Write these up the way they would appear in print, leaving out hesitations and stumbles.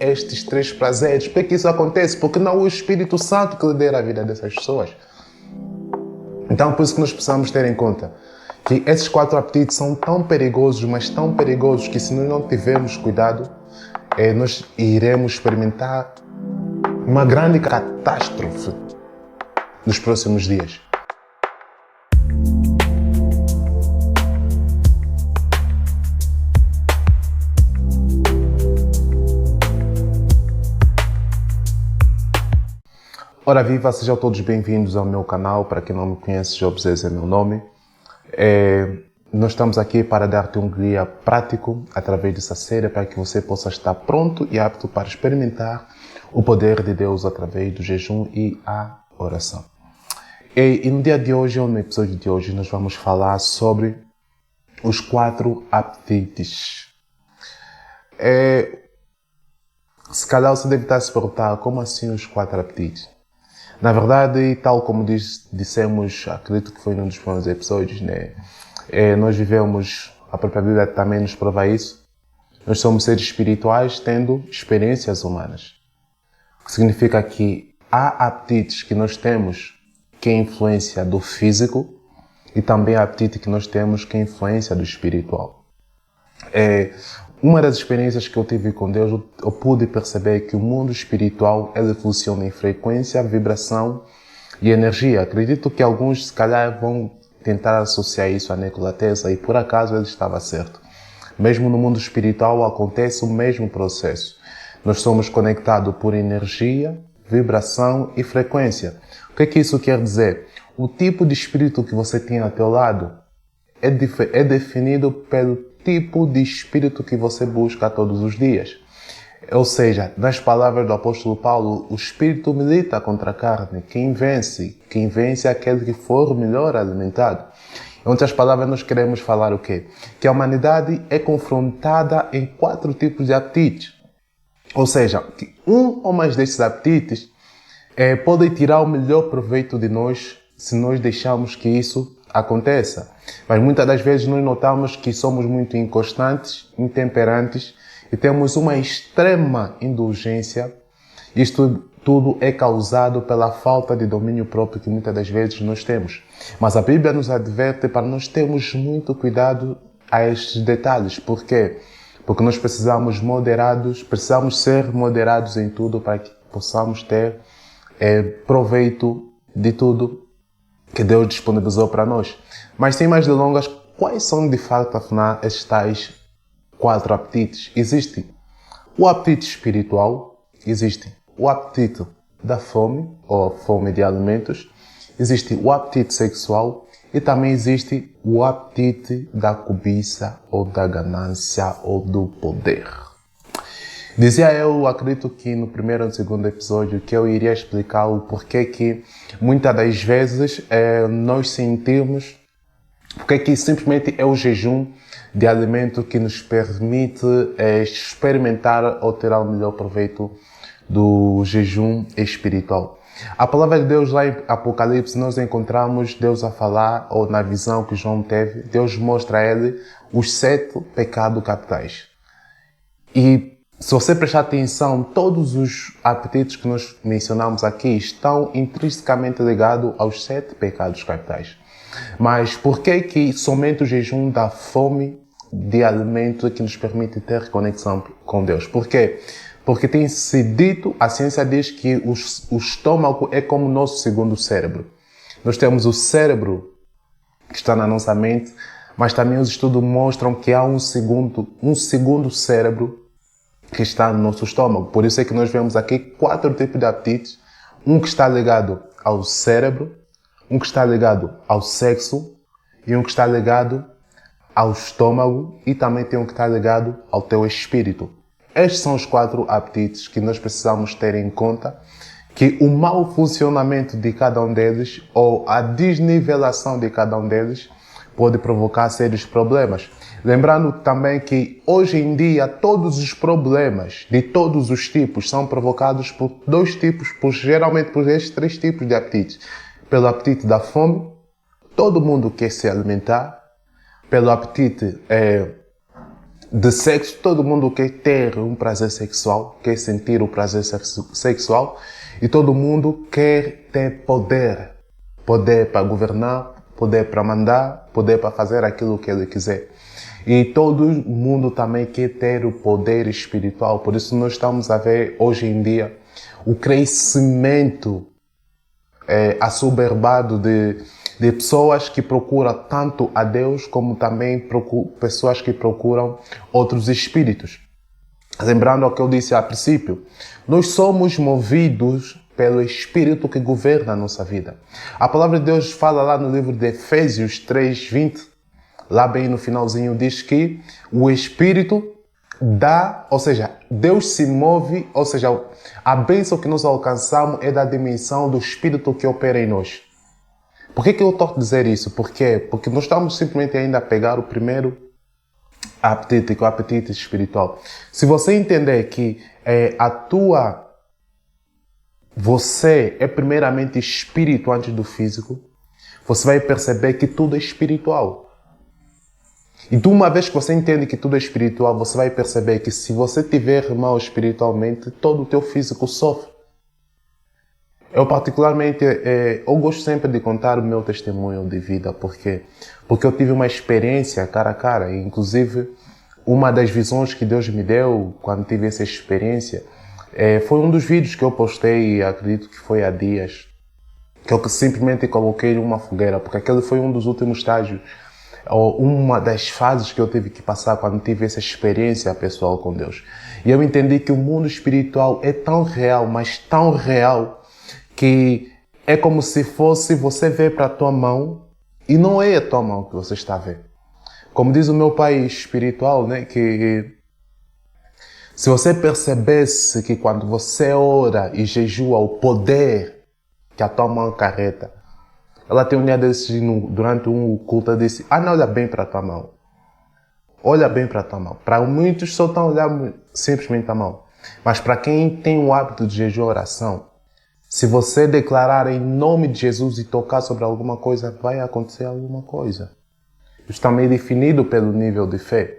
estes três prazeres. Por que isso acontece? Porque não é o Espírito Santo que lidera a vida dessas pessoas. Então, por isso que nós precisamos ter em conta que esses quatro apetites são tão perigosos, mas tão perigosos que se nós não tivermos cuidado, nós iremos experimentar uma grande catástrofe nos próximos dias. Ora viva, sejam todos bem-vindos ao meu canal. Para quem não me conhece, Jobs é meu nome. Nós estamos aqui para dar-te um guia prático através dessa série para que você possa estar pronto e apto para experimentar o poder de Deus através do jejum e a oração. E no dia de hoje, ou no episódio de hoje, nós vamos falar sobre os quatro apetites. Se calhar você deve estar se perguntar, como assim os quatro apetites? Na verdade, tal como dissemos, acredito que foi num dos primeiros episódios, né? Nós vivemos, a própria Bíblia também nos prova isso. Nós somos seres espirituais tendo experiências humanas. O que significa que há apetites que nós temos que é influência do físico e também há apetite que nós temos que é influência do espiritual. Uma das experiências que eu tive com Deus, eu pude perceber que o mundo espiritual ele funciona em frequência, vibração e energia. Acredito que alguns, se calhar, vão tentar associar isso a Nikola Tesla e por acaso ele estava certo. Mesmo no mundo espiritual acontece o mesmo processo. Nós somos conectados por energia, vibração e frequência. O que é que isso quer dizer? O tipo de espírito que você tem ao teu lado é definido pelo tipo de espírito que você busca todos os dias. Ou seja, nas palavras do apóstolo Paulo, o espírito milita contra a carne. Quem vence é aquele que for melhor alimentado. Em outras palavras, nós queremos falar o quê? Que a humanidade é confrontada em quatro tipos de apetites. Ou seja, que um ou mais desses apetites podem tirar o melhor proveito de nós se nós deixarmos que isso aconteça. Mas muitas das vezes nós notamos que somos muito inconstantes, intemperantes e temos uma extrema indulgência. Isto tudo é causado pela falta de domínio próprio que muitas das vezes nós temos. Mas a Bíblia nos adverte para nós termos muito cuidado a estes detalhes. Por quê? Porque nós precisamos ser moderados em tudo para que possamos ter proveito de tudo que Deus disponibilizou para nós. Mas sem mais delongas, quais são de fato, afinal, estes tais quatro apetites? Existe o apetite espiritual, existe o apetite da fome, ou fome de alimentos, existe o apetite sexual e também existe o apetite da cobiça, ou da ganância, ou do poder. Dizia eu, acredito que no primeiro ou no segundo episódio, que eu iria explicar o porquê que muitas das vezes nós sentimos, porque que simplesmente é o jejum de alimento que nos permite experimentar ou tirar o melhor proveito do jejum espiritual. A palavra de Deus lá em Apocalipse nós encontramos Deus a falar, ou na visão que João teve, Deus mostra a ele os 7 pecados capitais. E se você prestar atenção, todos os apetites que nós mencionamos aqui estão intrinsecamente ligados aos 7 pecados capitais. Mas por que somente o jejum da fome de alimento é que nos permite ter conexão com Deus? Por quê? Porque tem se dito, a ciência diz que o estômago é como o nosso segundo cérebro. Nós temos o cérebro que está na nossa mente, mas também os estudos mostram que há um segundo cérebro que está no nosso estômago. Por isso é que nós vemos aqui 4 tipos de apetites. Um que está ligado ao cérebro, um que está ligado ao sexo e um que está ligado ao estômago e também tem um que está ligado ao teu espírito. Estes são os 4 apetites que nós precisamos ter em conta, que o mau funcionamento de cada um deles ou a desnivelação de cada um deles pode provocar sérios problemas. Lembrando também que hoje em dia todos os problemas de todos os tipos são provocados por 2 tipos, geralmente por estes 3 tipos de apetites. Pelo apetite da fome, todo mundo quer se alimentar. Pelo apetite de sexo, todo mundo quer ter um prazer sexual, quer sentir o prazer sexual, e todo mundo quer ter poder. Poder para governar, poder para mandar, poder para fazer aquilo que ele quiser. E todo mundo também quer ter o poder espiritual. Por isso nós estamos a ver hoje em dia o crescimento assoberbado de pessoas que procuram tanto a Deus como também pessoas que procuram outros espíritos. Lembrando o que eu disse a princípio, nós somos movidos pelo Espírito que governa a nossa vida. A palavra de Deus fala lá no livro de Efésios 3:20, lá bem no finalzinho, diz que o Espírito dá, ou seja, Deus se move, ou seja, a bênção que nós alcançamos é da dimensão do Espírito que opera em nós. Por que eu estou a dizer isso? Por quê? Porque nós estamos simplesmente ainda a pegar o primeiro apetite, que é o apetite espiritual. Se você entender que você é primeiramente espírito antes do físico, você vai perceber que tudo é espiritual. E de uma vez que você entende que tudo é espiritual, você vai perceber que se você tiver mal espiritualmente, todo o teu físico sofre. Eu particularmente, eu gosto sempre de contar o meu testemunho de vida, porque eu tive uma experiência cara a cara, e inclusive uma das visões que Deus me deu quando tive essa experiência, foi um dos vídeos que eu postei, acredito que foi há dias, que eu simplesmente coloquei numa fogueira, porque aquele foi um dos últimos estágios, ou uma das fases que eu tive que passar quando tive essa experiência pessoal com Deus. E eu entendi que o mundo espiritual é tão real, mas tão real, que é como se fosse você ver para a tua mão e não é a tua mão que você está a ver. Como diz o meu pai espiritual, né, que se você percebesse que quando você ora e jejua o poder que a tua mão carrega, ela tem um dia desses, durante um culto, disse, não olha bem para a tua mão. Olha bem para a tua mão. Para muitos só estão olhando simplesmente a mão. Mas para quem tem o hábito de jejum e oração, se você declarar em nome de Jesus e tocar sobre alguma coisa, vai acontecer alguma coisa. Isso também é definido pelo nível de fé.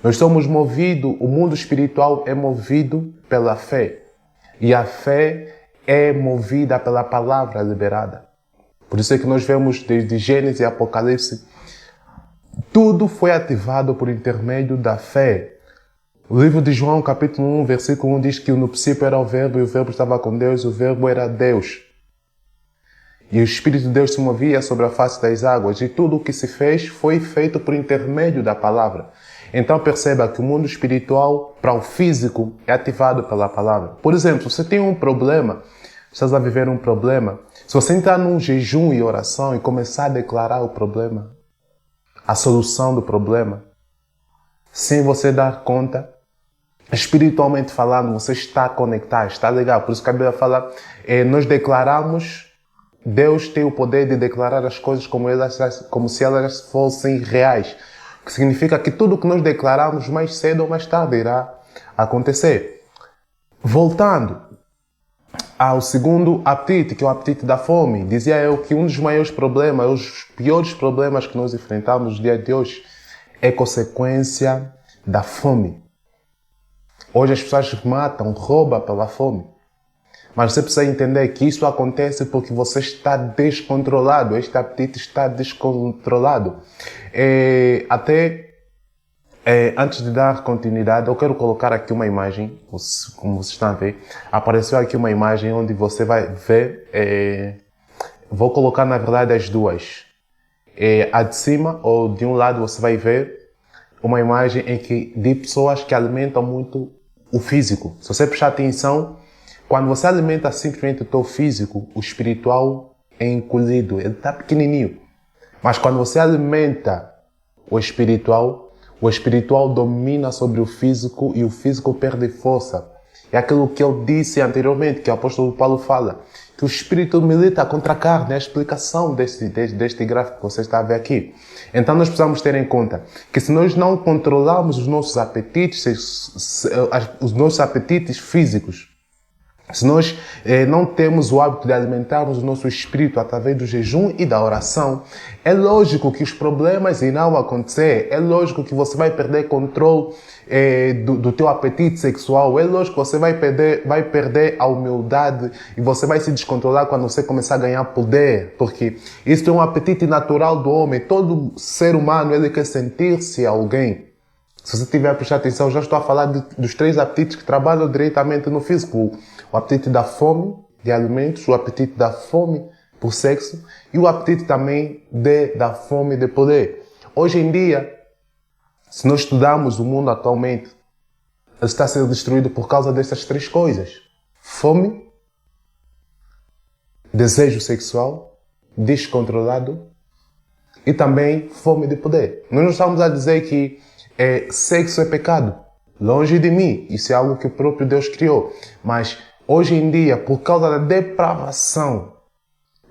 Nós somos movidos, o mundo espiritual é movido pela fé. E a fé é movida pela palavra liberada. Por isso é que nós vemos desde Gênesis e Apocalipse, tudo foi ativado por intermédio da fé. O livro de João, capítulo 1, versículo 1, diz que no princípio era o Verbo, e o Verbo estava com Deus, e o Verbo era Deus. E o Espírito de Deus se movia sobre a face das águas, e tudo o que se fez foi feito por intermédio da palavra. Então perceba que o mundo espiritual, para o físico, é ativado pela palavra. Por exemplo, se você tem um problema, estás a viver um problema, se você entrar num jejum e oração e começar a declarar o problema, a solução do problema, sem você dar conta, espiritualmente falando, você está conectado, está ligado. Por isso que a Bíblia fala, nós declaramos, Deus tem o poder de declarar as coisas como se elas fossem reais. O que significa que tudo que nós declaramos mais cedo ou mais tarde irá acontecer. Voltando ao segundo apetite, que é o apetite da fome, dizia eu que um dos maiores problemas, os piores problemas que nós enfrentamos no dia de hoje, é consequência da fome. Hoje as pessoas matam, roubam pela fome. Mas você precisa entender que isso acontece porque você está descontrolado. Este apetite está descontrolado. Antes de dar continuidade, eu quero colocar aqui uma imagem, como vocês estão a ver. Apareceu aqui uma imagem onde você vai ver, vou colocar na verdade as duas. A de cima, ou de um lado, você vai ver uma imagem de pessoas que alimentam muito o físico. Se você prestar atenção, quando você alimenta simplesmente o teu físico, o espiritual é encolhido, ele está pequenininho. Mas quando você alimenta o espiritual domina sobre o físico e o físico perde força. É aquilo que eu disse anteriormente, que o apóstolo Paulo fala, que o espírito milita contra a carne, é a explicação deste gráfico que você está a ver aqui. Então nós precisamos ter em conta que se nós não controlarmos os nossos apetites físicos, Se nós não temos o hábito de alimentarmos o nosso espírito através do jejum e da oração, é lógico que os problemas irão acontecer. É lógico que você vai perder controle do teu apetite sexual. É lógico que você vai perder a humildade e você vai se descontrolar quando você começar a ganhar poder. Porque isso é um apetite natural do homem. Todo ser humano, ele quer sentir-se alguém. Se você tiver a prestar atenção, já estou a falar dos 3 apetites que trabalham diretamente no físico. O apetite da fome de alimentos, o apetite da fome por sexo e o apetite também da fome de poder. Hoje em dia, se nós estudarmos o mundo atualmente, ele está sendo destruído por causa dessas 3 coisas. Fome, desejo sexual descontrolado e também fome de poder. Nós não estamos a dizer que sexo é pecado. Longe de mim. Isso é algo que o próprio Deus criou. Mas hoje em dia, por causa da depravação,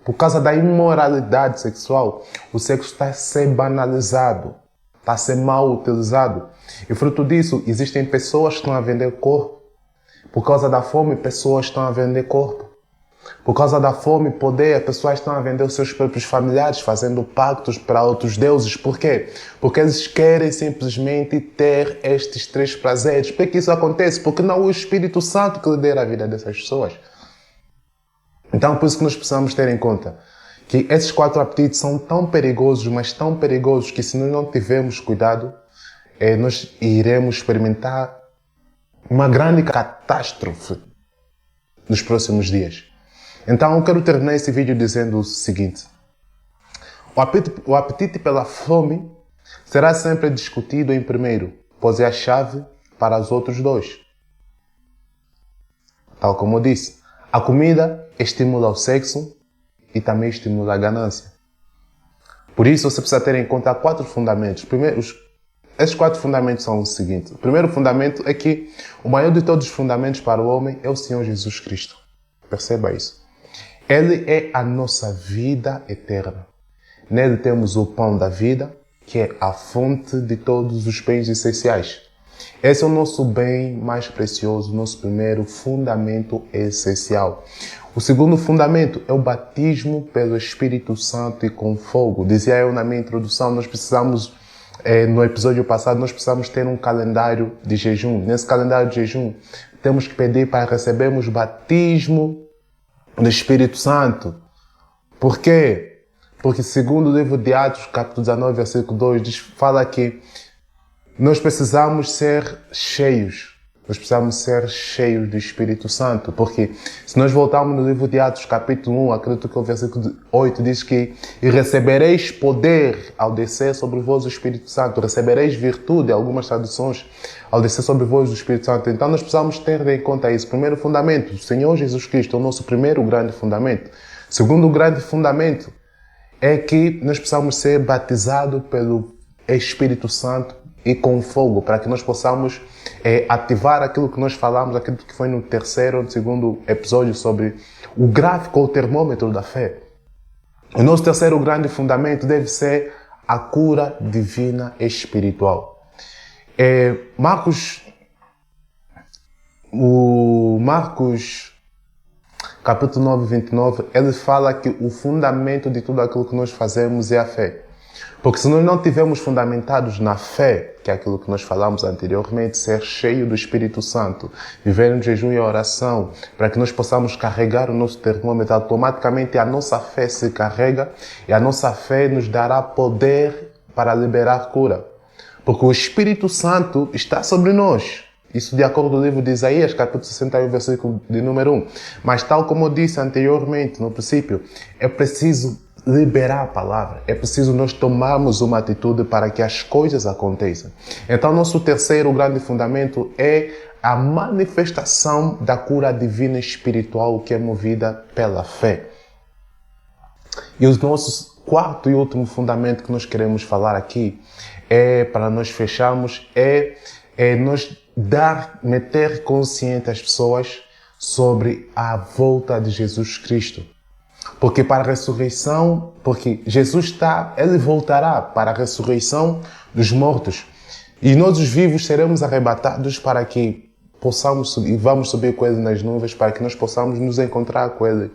por causa da imoralidade sexual, o sexo está a ser banalizado, está a ser mal utilizado. E fruto disso, existem pessoas que estão a vender corpo. Por causa da fome, pessoas estão a vender corpo. Por causa da fome e poder, as pessoas estão a vender os seus próprios familiares, fazendo pactos para outros deuses. Por quê? Porque eles querem simplesmente ter estes 3 prazeres. Por que isso acontece? Porque não é o Espírito Santo que lidera a vida dessas pessoas. Então, por isso que nós precisamos ter em conta que esses 4 apetites são tão perigosos, mas tão perigosos, que se nós não tivermos cuidado, nós iremos experimentar uma grande catástrofe nos próximos dias. Então, eu quero terminar esse vídeo dizendo o seguinte. O apetite pela fome será sempre discutido em primeiro, pois é a chave para os outros 2. Tal como eu disse, a comida estimula o sexo e também estimula a ganância. Por isso, você precisa ter em conta 4 fundamentos. Esses 4 fundamentos são os seguintes. O primeiro fundamento é que o maior de todos os fundamentos para o homem é o Senhor Jesus Cristo. Perceba isso. Ele é a nossa vida eterna. Nele temos o pão da vida, que é a fonte de todos os bens essenciais. Esse é o nosso bem mais precioso, nosso primeiro fundamento essencial. O segundo fundamento é o batismo pelo Espírito Santo e com fogo. Dizia eu na minha introdução, nós precisamos, no episódio passado, nós precisamos ter um calendário de jejum. Nesse calendário de jejum, temos que pedir para recebermos batismo do Espírito Santo. Por quê? Porque segundo o livro de Atos, capítulo 19, versículo 2, fala que nós precisamos ser cheios. Nós precisamos ser cheios do Espírito Santo. Porque se nós voltarmos no livro de Atos, capítulo 1, acredito que o versículo 8 diz que e recebereis poder ao descer sobre vós o Espírito Santo. Recebereis virtude, algumas traduções, ao descer sobre vós o Espírito Santo. Então nós precisamos ter em conta isso. Primeiro fundamento, o Senhor Jesus Cristo é o nosso primeiro grande fundamento. Segundo grande fundamento é que nós precisamos ser batizados pelo Espírito Santo e com fogo, para que nós possamos ativar aquilo que nós falamos, aquilo que foi no terceiro ou no segundo episódio sobre o gráfico ou o termômetro da fé. O nosso terceiro grande fundamento deve ser a cura divina espiritual. Marcos, capítulo 9, 29, ele fala que o fundamento de tudo aquilo que nós fazemos é a fé. Porque se nós não tivermos fundamentados na fé, que é aquilo que nós falamos anteriormente, ser cheio do Espírito Santo, viver em jejum e oração, para que nós possamos carregar o nosso termômetro, automaticamente a nossa fé se carrega e a nossa fé nos dará poder para liberar cura. Porque o Espírito Santo está sobre nós. Isso de acordo com o livro de Isaías, capítulo 61, versículo de número 1. Mas tal como eu disse anteriormente, no princípio, é preciso liberar a palavra. É preciso nós tomarmos uma atitude para que as coisas aconteçam. Então, nosso terceiro grande fundamento é a manifestação da cura divina espiritual que é movida pela fé. E o nosso quarto e último fundamento que nós queremos falar aqui, para nós fecharmos, nós meter consciente as pessoas sobre a volta de Jesus Cristo. Porque para a ressurreição, porque Jesus ele voltará para a ressurreição dos mortos. E nós os vivos seremos arrebatados para que possamos subir, e vamos subir com Ele nas nuvens para que nós possamos nos encontrar com Ele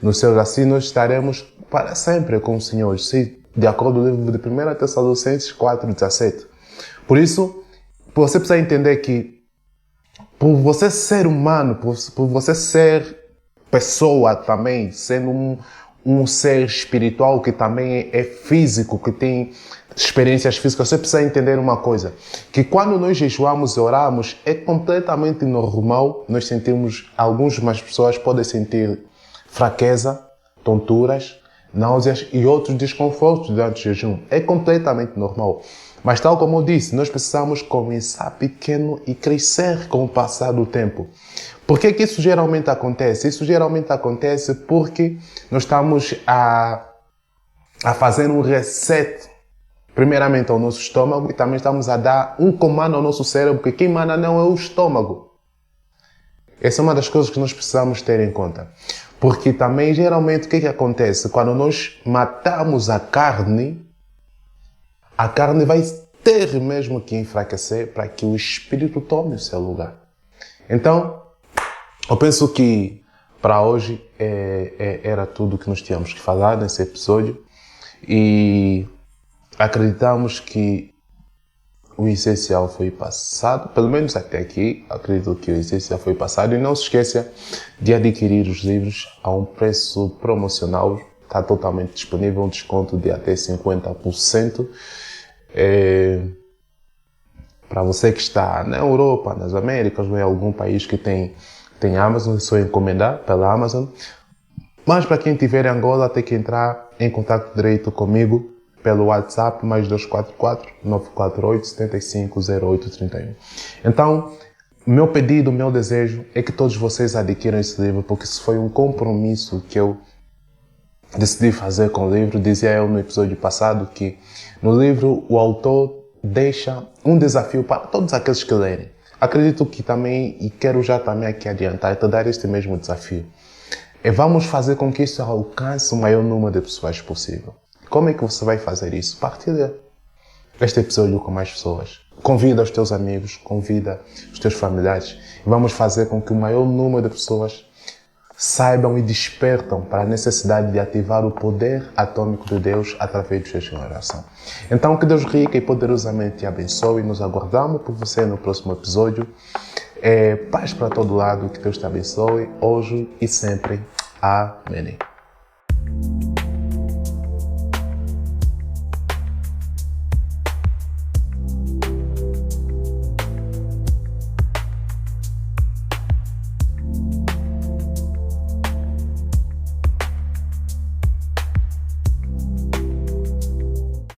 nos céus. Assim nós estaremos para sempre com o Senhor, de acordo com o livro de 1 Tessalonicenses 4:17. Por isso, você precisa entender que por você ser humano, por você ser pessoa também, sendo um ser espiritual que também é físico, que tem experiências físicas, você precisa entender uma coisa, que quando nós jejuamos e oramos, é completamente normal nós sentirmos, algumas pessoas podem sentir fraqueza, tonturas, náuseas e outros desconfortos durante o jejum. É completamente normal. Mas tal como eu disse, nós precisamos começar pequeno e crescer com o passar do tempo. Por que que isso geralmente acontece? Isso geralmente acontece porque nós estamos a fazer um reset, primeiramente ao nosso estômago, e também estamos a dar um comando ao nosso cérebro, porque quem manda não é o estômago. Essa é uma das coisas que nós precisamos ter em conta. Porque também, geralmente, o que acontece? Quando nós matamos a carne vai ter mesmo que enfraquecer para que o espírito tome o seu lugar. Então, eu penso que para hoje era tudo que nós tínhamos que falar nesse episódio. E acreditamos que o essencial foi passado, pelo menos até aqui, acredito que o essencial foi passado. E não se esqueça de adquirir os livros a um preço promocional, está totalmente disponível, um desconto de até 50%. Para você que está na Europa, nas Américas ou em algum país que tem Amazon, é só encomendar pela Amazon. Mas para quem estiver em Angola, tem que entrar em contato direto comigo pelo WhatsApp, mais 244 948 75 0831. Então, meu pedido, meu desejo é que todos vocês adquiram esse livro, porque isso foi um compromisso que eu decidi fazer com o livro. Dizia eu no episódio passado que no livro o autor deixa um desafio para todos aqueles que lerem. Acredito que também, e quero já também aqui adiantar, te dar este mesmo desafio. Vamos fazer com que isso alcance o maior número de pessoas possível. Como é que você vai fazer isso? Partilha este episódio com mais pessoas. Convida os teus amigos, convida os teus familiares. E vamos fazer com que o maior número de pessoas saibam e despertam para a necessidade de ativar o poder atômico de Deus através de sua oração. Então, que Deus rica e poderosamente te abençoe. Nos aguardamos por você no próximo episódio. Paz para todo lado. Que Deus te abençoe hoje e sempre. Amém.